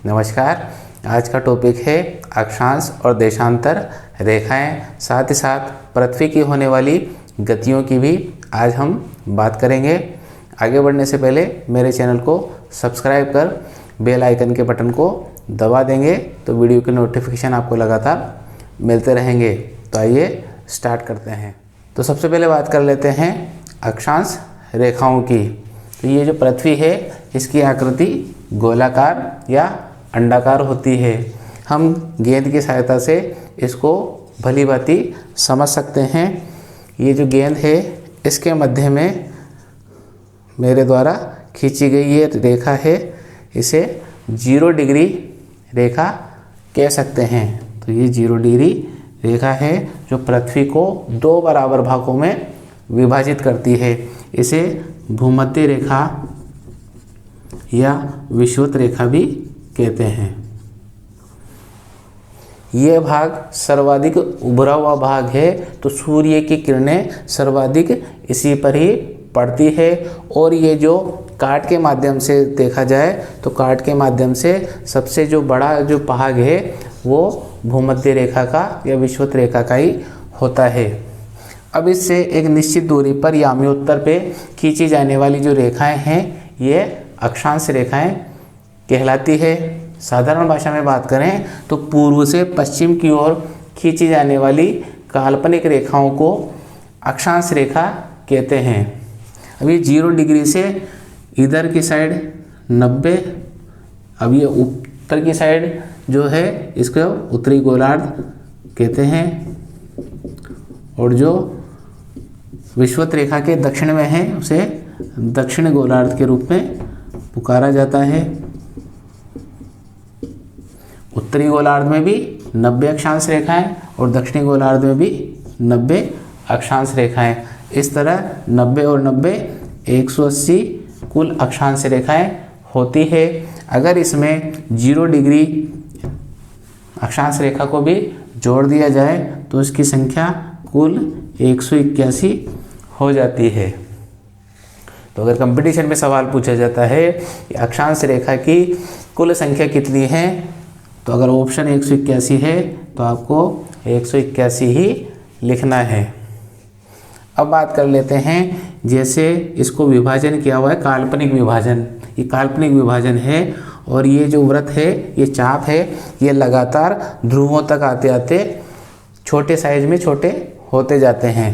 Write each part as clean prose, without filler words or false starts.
नमस्कार। आज का टॉपिक है अक्षांश और देशांतर रेखाएं, साथ ही साथ पृथ्वी की होने वाली गतियों की भी आज हम बात करेंगे। आगे बढ़ने से पहले मेरे चैनल को सब्सक्राइब कर बेल आइकन के बटन को दबा देंगे तो वीडियो के नोटिफिकेशन आपको लगातार मिलते रहेंगे। तो आइए स्टार्ट करते हैं। तो सबसे पहले बात कर लेते हैं अक्षांश रेखाओं की। तो ये जो पृथ्वी है इसकी आकृति गोलाकार या अंडाकार होती है। हम गेंद की सहायता से इसको भली भांति समझ सकते हैं। ये जो गेंद है इसके मध्य में मेरे द्वारा खींची गई ये रेखा है, इसे 0 डिग्री रेखा कह सकते हैं। तो ये 0 डिग्री रेखा है जो पृथ्वी को 2 बराबर भागों में विभाजित करती है। इसे भूमध्य रेखा या विषुवत रेखा भी कहते हैं। यह भाग सर्वाधिक उभरा हुआ भाग है, तो सूर्य की किरणें सर्वाधिक इसी पर ही पड़ती है। और ये जो काट के माध्यम से देखा जाए तो काट के माध्यम से सबसे जो बड़ा जो भाग है वो भूमध्य रेखा का या विषुवत रेखा का ही होता है। अब इससे एक निश्चित दूरी पर याम्योत्तर पे खींची जाने वाली जो रेखाएं हैं ये अक्षांश रेखाएं कहलाती है। साधारण भाषा में बात करें तो पूर्व से पश्चिम की ओर खींची जाने वाली काल्पनिक रेखाओं को अक्षांश रेखा कहते हैं। अब ये 0 डिग्री से इधर की साइड 90, अब ये उत्तर की साइड जो है इसको उत्तरी गोलार्ध कहते हैं, और जो विषुवत रेखा के दक्षिण में है उसे दक्षिण गोलार्ध के रूप में पुकारा जाता है। उत्तरी गोलार्ध में भी 90 अक्षांश रेखाएं और दक्षिणी गोलार्ध में भी 90 अक्षांश रेखाएं। इस तरह 90 और 90 180 कुल अक्षांश रेखाएं होती है। अगर इसमें 0 डिग्री अक्षांश रेखा को भी जोड़ दिया जाए तो इसकी संख्या कुल 181 हो जाती है। तो अगर कंपटीशन में सवाल पूछा जाता है कि अक्षांश रेखा की कुल संख्या कितनी है, तो अगर ऑप्शन 181 है तो आपको 181 ही लिखना है। अब बात कर लेते हैं, जैसे इसको विभाजन किया हुआ है काल्पनिक विभाजन, ये काल्पनिक विभाजन है और ये जो वृत्त है ये चाप है, ये लगातार ध्रुवों तक आते आते छोटे साइज में छोटे होते जाते हैं।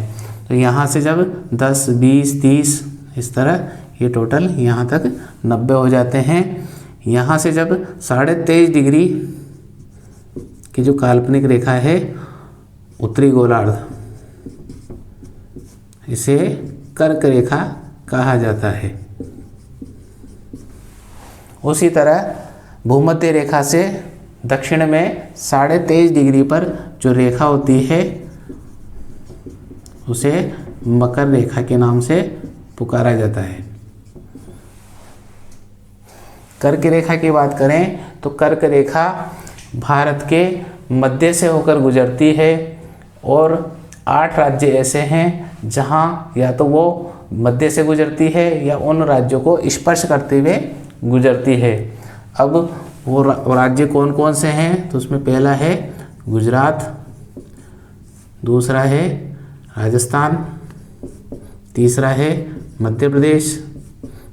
तो यहाँ से जब 10, 20, 30 इस तरह ये टोटल यहाँ तक 90 हो जाते हैं। यहाँ से जब 23.5 डिग्री की जो काल्पनिक रेखा है उत्तरी गोलार्ध, इसे कर्क रेखा कहा जाता है। उसी तरह भूमध्य रेखा से दक्षिण में 23.5 डिग्री पर जो रेखा होती है उसे मकर रेखा के नाम से पुकारा जाता है। कर्क रेखा की बात करें तो कर्क रेखा भारत के मध्य से होकर गुजरती है और 8 राज्य ऐसे हैं जहां या तो वो मध्य से गुजरती है या उन राज्यों को स्पर्श करते हुए गुजरती है। अब वो राज्य कौन कौन से हैं, तो उसमें पहला है गुजरात, दूसरा है राजस्थान, तीसरा है मध्य प्रदेश,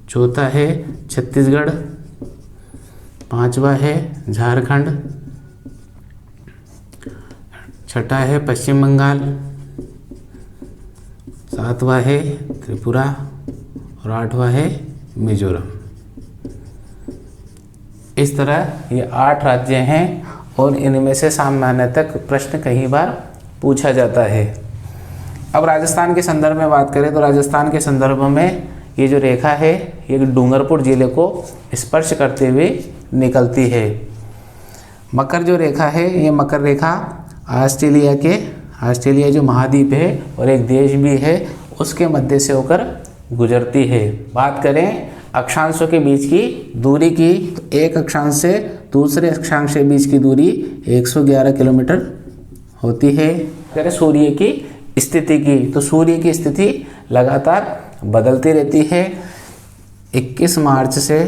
चौथा है छत्तीसगढ़, पांचवा है झारखंड, छठा है पश्चिम बंगाल, सातवां है त्रिपुरा और 8वां है मिजोरम। इस तरह ये 8 राज्य हैं और इनमें से सामान्यतः प्रश्न कई बार पूछा जाता है। अब राजस्थान के संदर्भ में बात करें तो राजस्थान के संदर्भ में ये जो रेखा है ये डूंगरपुर जिले को स्पर्श करते हुए निकलती है। मकर जो रेखा है ये मकर रेखा ऑस्ट्रेलिया जो महाद्वीप है और एक देश भी है उसके मध्य से होकर गुजरती है। बात करें अक्षांशों के बीच की दूरी की, तो एक अक्षांश से दूसरे अक्षांश के बीच की दूरी 111 किलोमीटर होती है। अगर सूर्य की स्थिति की, तो सूर्य की स्थिति लगातार बदलती रहती है। 21 मार्च से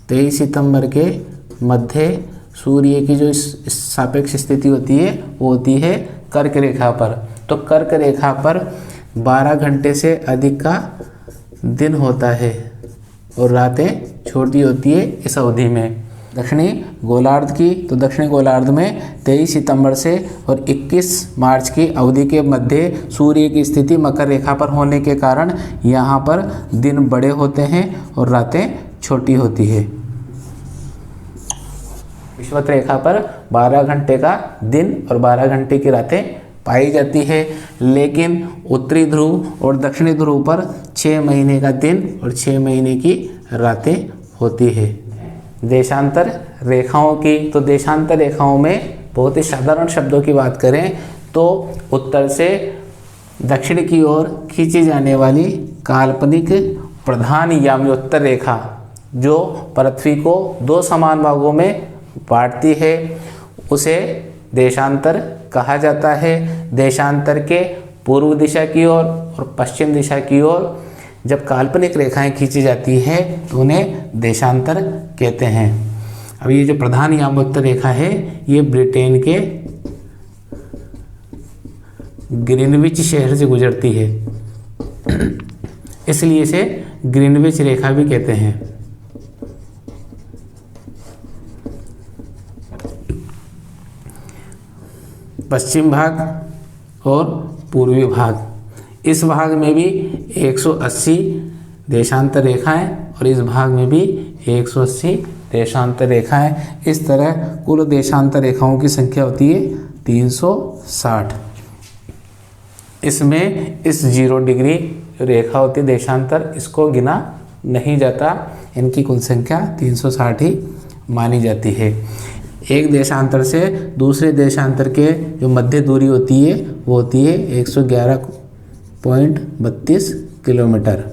23 सितंबर के मध्य सूर्य की जो सापेक्ष स्थिति होती है वो होती है कर्क रेखा पर। तो कर्क रेखा पर 12 घंटे से अधिक का दिन होता है और रातें छोटी होती है इस अवधि में। दक्षिणी गोलार्ध की, तो दक्षिणी गोलार्ध में 23 सितंबर से और 21 मार्च की अवधि के मध्य सूर्य की स्थिति मकर रेखा पर होने के कारण यहाँ पर दिन बड़े होते हैं और रातें छोटी होती है। विषुवत रेखा पर 12 घंटे का दिन और 12 घंटे की रातें पाई जाती है, लेकिन उत्तरी ध्रुव और दक्षिणी ध्रुव पर 6 महीने का दिन और 6 महीने की रातें होती है। देशांतर रेखाओं की, तो देशांतर रेखाओं में बहुत ही साधारण शब्दों की बात करें तो उत्तर से दक्षिण की ओर खींची जाने वाली काल्पनिक प्रधान याम्योत्तर रेखा जो पृथ्वी को 2 समान भागों में बांटती है उसे देशांतर कहा जाता है। देशांतर के पूर्व दिशा की ओर और पश्चिम दिशा की ओर जब काल्पनिक रेखाएं खींची जाती है तो उन्हें देशांतर कहते हैं। अब ये जो प्रधान याम्योत्तर रेखा है ये ब्रिटेन के ग्रीनविच शहर से गुजरती है, इसलिए इसे ग्रीनविच रेखा भी कहते हैं। पश्चिम भाग और पूर्वी भाग, इस भाग में भी 180 देशांतर रेखाएं और इस भाग में भी 180 देशांतर रेखाएं। इस तरह कुल देशांतर रेखाओं की संख्या होती है 360। इसमें इस 0 डिग्री रेखा होती है देशांतर, इसको गिना नहीं जाता, इनकी कुल संख्या 360 ही मानी जाती है। एक देशांतर से दूसरे देशांतर के जो मध्य दूरी होती है वो होती है 111.32 किलोमीटर।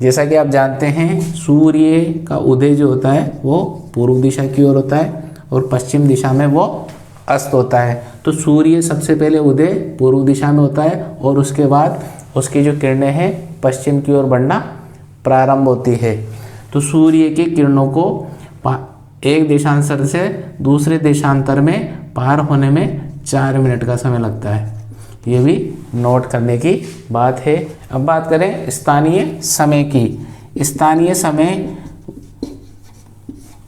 जैसा कि आप जानते हैं सूर्य का उदय जो होता है वो पूर्व दिशा की ओर होता है और पश्चिम दिशा में वो अस्त होता है। तो सूर्य सबसे पहले उदय पूर्व दिशा में होता है और उसके बाद उसकी जो किरणें हैं पश्चिम की ओर बढ़ना प्रारंभ होती है। तो सूर्य की किरणों को एक देशांतर से दूसरे देशांतर में पार होने में 4 मिनट का समय लगता है, ये भी नोट करने की बात है। अब बात करें स्थानीय समय की। स्थानीय समय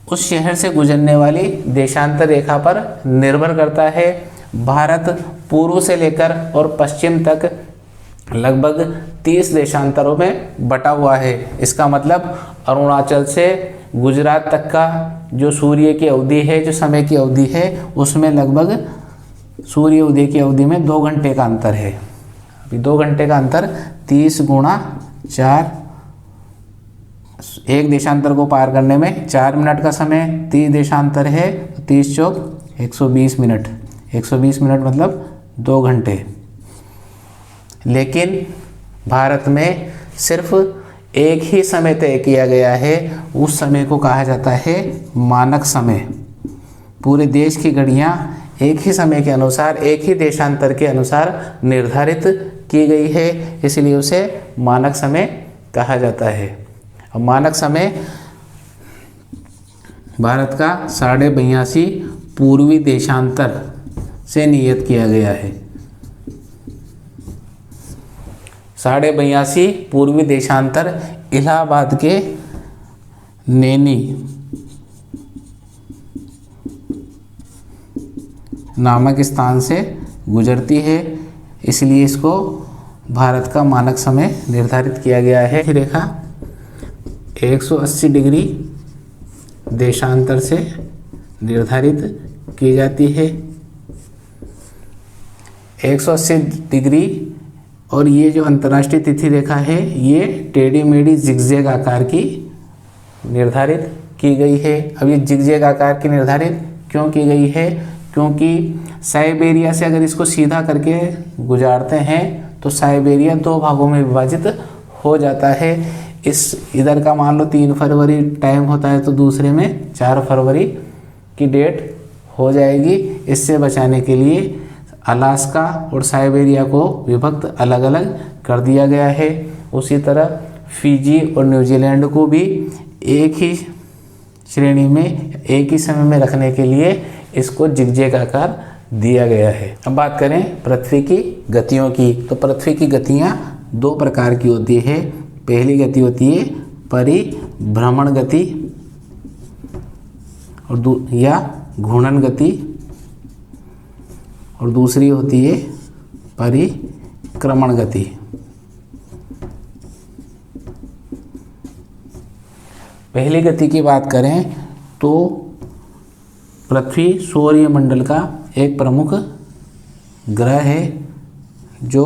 उस शहर से गुजरने वाली देशांतर रेखा पर निर्भर करता है। भारत पूर्व से लेकर और पश्चिम तक लगभग 30 देशांतरों में बटा हुआ है। इसका मतलब अरुणाचल से गुजरात तक का जो सूर्य की अवधि है, जो समय की अवधि है, उसमें लगभग सूर्य उदय की अवधि में 2 घंटे का अंतर है। अभी 2 घंटे का अंतर 30 गुणा 4, एक देशांतर को पार करने में 4 मिनट का समय, 30 देशांतर है तो 30 चौक 120 मिनट, 120 मिनट मतलब 2 घंटे। लेकिन भारत में सिर्फ एक ही समय तय किया गया है, उस समय को कहा जाता है मानक समय। पूरे देश की घड़ियाँ एक ही समय के अनुसार, एक ही देशांतर के अनुसार निर्धारित की गई है, इसलिए उसे मानक समय कहा जाता है। अब मानक समय भारत का 82.5 पूर्वी देशांतर से नियत किया गया है। 82.5 पूर्वी देशांतर इलाहाबाद के नैनी नामक स्थान से गुजरती है, इसलिए इसको भारत का मानक समय निर्धारित किया गया है। रेखा 180 डिग्री देशांतर से निर्धारित की जाती है। 180 डिग्री और ये जो अंतर्राष्ट्रीय तिथि रेखा है ये टेढ़ी मेढ़ी जिगजैग आकार की निर्धारित की गई है। अब ये जिगजैग आकार की निर्धारित क्यों की गई है? क्योंकि साइबेरिया से अगर इसको सीधा करके गुजारते हैं तो साइबेरिया 2 भागों में विभाजित हो जाता है। इस इधर का मान लो 3 फरवरी टाइम होता है तो दूसरे में 4 फरवरी की डेट हो जाएगी। इससे बचाने के लिए अलास्का और साइबेरिया को विभक्त अलग अलग कर दिया गया है। उसी तरह फिजी और न्यूजीलैंड को भी एक ही श्रेणी में एक ही समय में रखने के लिए इसको जिगजैग आकार दिया गया है। अब बात करें पृथ्वी की गतियों की, तो पृथ्वी की गतियाँ दो प्रकार की होती है। पहली गति होती है परिभ्रमण गति और या घूर्णन गति, और दूसरी होती है परिक्रमण गति। पहली गति की बात करें तो पृथ्वी सौर मंडल का एक प्रमुख ग्रह है जो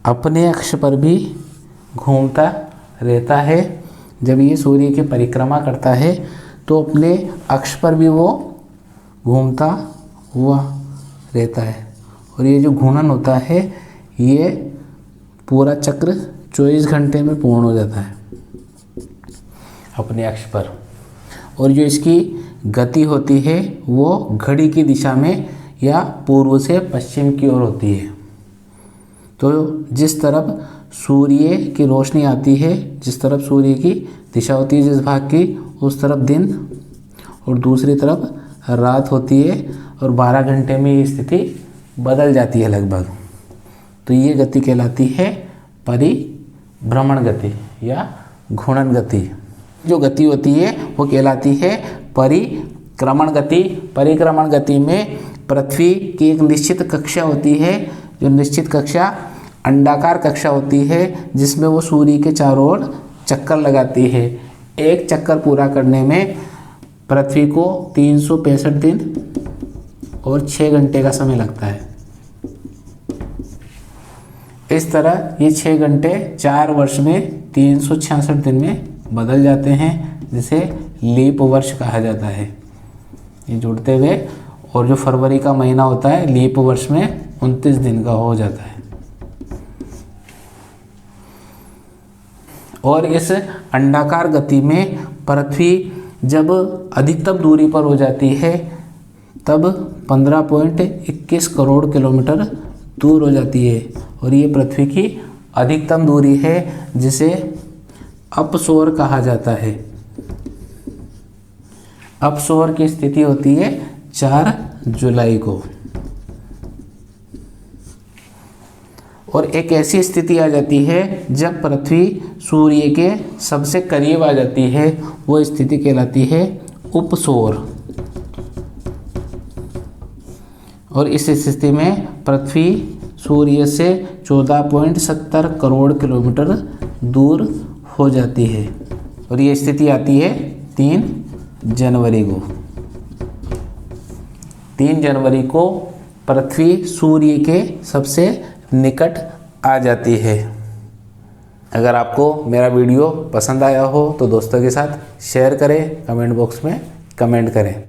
अपने अक्ष पर भी घूमता रहता है। जब ये सूर्य की परिक्रमा करता है तो अपने अक्ष पर भी वो घूमता हुआ रहता है, और ये जो घूर्णन होता है ये पूरा चक्र 24 घंटे में पूर्ण हो जाता है अपने अक्ष पर। और जो इसकी गति होती है वो घड़ी की दिशा में या पूर्व से पश्चिम की ओर होती है। तो जिस तरफ सूर्य की रोशनी आती है, जिस तरफ सूर्य की दिशा होती है जिस भाग की, उस तरफ दिन और दूसरी तरफ रात होती है, और 12 घंटे में ये स्थिति बदल जाती है लगभग। तो ये गति कहलाती है परिभ्रमण गति या घूर्णन गति। जो गति होती है वो कहलाती है परिक्रमण गति। परिक्रमण गति में पृथ्वी की एक निश्चित कक्षा होती है, जो निश्चित कक्षा अंडाकार कक्षा होती है जिसमें वो सूर्य के चारों ओर चक्कर लगाती है। एक चक्कर पूरा करने में पृथ्वी को 365 दिन और 6 घंटे का समय लगता है। इस तरह ये 6 घंटे 4 वर्ष में 366 दिन में बदल जाते हैं, जिसे लीप वर्ष कहा जाता है। ये जुड़ते हुए, और जो फरवरी का महीना होता है लीप वर्ष में 29 दिन का हो जाता है। और इस अंडाकार गति में पृथ्वी जब अधिकतम दूरी पर हो जाती है तब 15.21 करोड़ किलोमीटर दूर हो जाती है, और ये पृथ्वी की अधिकतम दूरी है जिसे अपसौर कहा जाता है। अपसौर की स्थिति होती है 4 जुलाई को, और एक ऐसी स्थिति आ जाती है जब पृथ्वी सूर्य के सबसे करीब आ जाती है, वो स्थिति कहलाती है उपसौर। और इस स्थिति में पृथ्वी सूर्य से 14.70 करोड़ किलोमीटर दूर हो जाती है, और ये स्थिति आती है 3 जनवरी को। 3 जनवरी को पृथ्वी सूर्य के सबसे निकट आ जाती है। अगर आपको मेरा वीडियो पसंद आया हो तो दोस्तों के साथ शेयर करें, कमेंट बॉक्स में कमेंट करें।